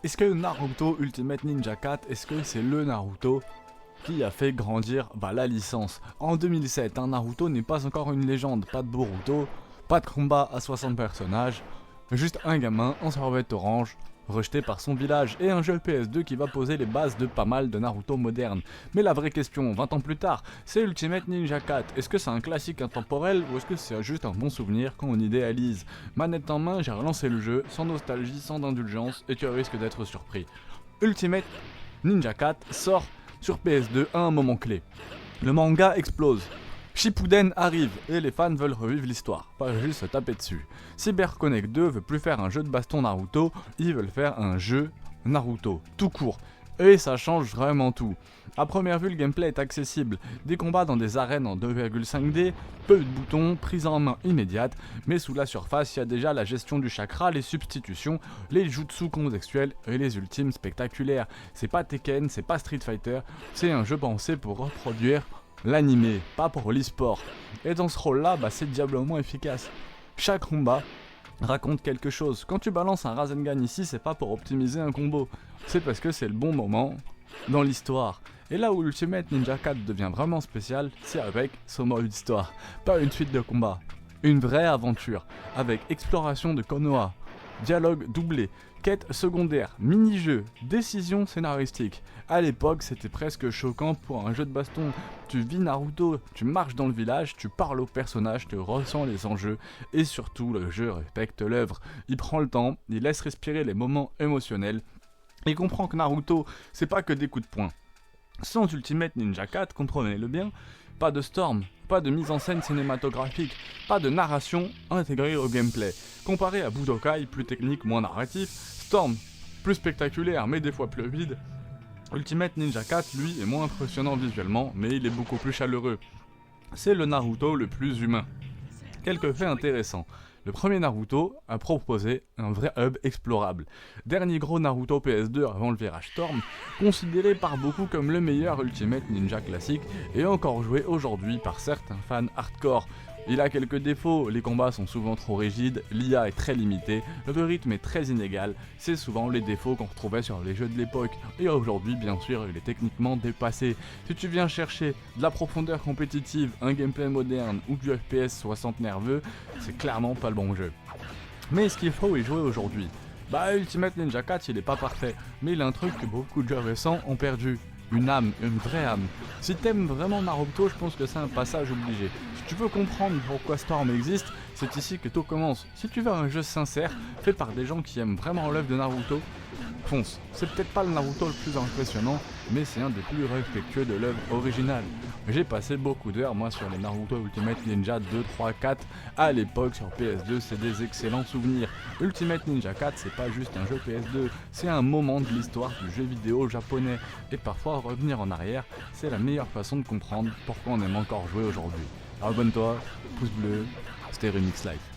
Est-ce que Naruto Ultimate Ninja 4, est-ce que c'est le Naruto qui a fait grandir la licence? En 2007, Naruto n'est pas encore une légende, pas de Boruto, pas de combat à 60 personnages, juste un gamin en survêt orange, rejeté par son village, et un jeu PS2 qui va poser les bases de pas mal de Naruto modernes. Mais la vraie question, 20 ans plus tard, c'est Ultimate Ninja 4. Est-ce que c'est un classique intemporel ou est-ce que c'est juste un bon souvenir quand on idéalise? Manette en main, j'ai relancé le jeu, sans nostalgie, sans indulgence, et tu risques d'être surpris. Ultimate Ninja 4 sort sur PS2 à un moment clé. Le manga explose. Shippuden arrive et les fans veulent revivre l'histoire, pas juste se taper dessus. CyberConnect 2 veut plus faire un jeu de baston Naruto, ils veulent faire un jeu Naruto, tout court. Et ça change vraiment tout. À première vue, le gameplay est accessible. Des combats dans des arènes en 2,5D, peu de boutons, prise en main immédiate, mais sous la surface, il y a déjà la gestion du chakra, les substitutions, les jutsu contextuels et les ultimes spectaculaires. C'est pas Tekken, c'est pas Street Fighter, c'est un jeu pensé pour reproduire l'animé, pas pour l'e-sport. Et dans ce rôle-là, c'est diablement efficace. Chaque combat raconte quelque chose. Quand tu balances un Rasengan ici, c'est pas pour optimiser un combo, c'est parce que c'est le bon moment dans l'histoire. Et là où Ultimate Ninja 4 devient vraiment spécial, c'est avec son mode histoire. Pas une suite de combats, une vraie aventure, avec exploration de Konoha, dialogue doublé, quête secondaire, mini-jeu, décision scénaristique. À l'époque, c'était presque choquant pour un jeu de baston. Tu vis Naruto, tu marches dans le village, tu parles aux personnages, tu ressens les enjeux, et surtout, le jeu respecte l'œuvre. Il prend le temps, il laisse respirer les moments émotionnels, et comprend que Naruto, c'est pas que des coups de poing. Sans Ultimate Ninja 4, comprenez-le bien, pas de Storm, pas de mise en scène cinématographique, pas de narration intégrée au gameplay. Comparé à Budokai, plus technique, moins narratif, Storm, plus spectaculaire mais des fois plus vide, Ultimate Ninja 4, lui, est moins impressionnant visuellement, mais il est beaucoup plus chaleureux. C'est le Naruto le plus humain. Quelques faits intéressants. Le premier Naruto a proposé un vrai hub explorable. Dernier gros Naruto PS2 avant le virage Storm, considéré par beaucoup comme le meilleur Ultimate Ninja classique et encore joué aujourd'hui par certains fans hardcore. Il a quelques défauts, les combats sont souvent trop rigides, l'IA est très limitée, le rythme est très inégal, c'est souvent les défauts qu'on retrouvait sur les jeux de l'époque, et aujourd'hui bien sûr il est techniquement dépassé. Si tu viens chercher de la profondeur compétitive, un gameplay moderne ou du FPS 60 nerveux, c'est clairement pas le bon jeu. Mais est-ce qu'il faut y jouer aujourd'hui? Ultimate Ninja 4 il est pas parfait, mais il a un truc que beaucoup de jeux récents ont perdu. Une âme, une vraie âme. Si t'aimes vraiment Naruto, je pense que c'est un passage obligé. Si tu veux comprendre pourquoi Storm existe, c'est ici que tout commence. Si tu veux un jeu sincère, fait par des gens qui aiment vraiment l'œuvre de Naruto, fonce. C'est peut-être pas le Naruto le plus impressionnant, mais c'est un des plus respectueux de l'œuvre originale. J'ai passé beaucoup d'heures moi sur les Naruto Ultimate Ninja 2, 3, 4, à l'époque sur PS2, c'est des excellents souvenirs. Ultimate Ninja 4 c'est pas juste un jeu PS2, c'est un moment de l'histoire du jeu vidéo japonais, et parfois revenir en arrière, c'est la meilleure façon de comprendre pourquoi on aime encore jouer aujourd'hui. Abonne-toi, pouce bleu, c'était Remix Life.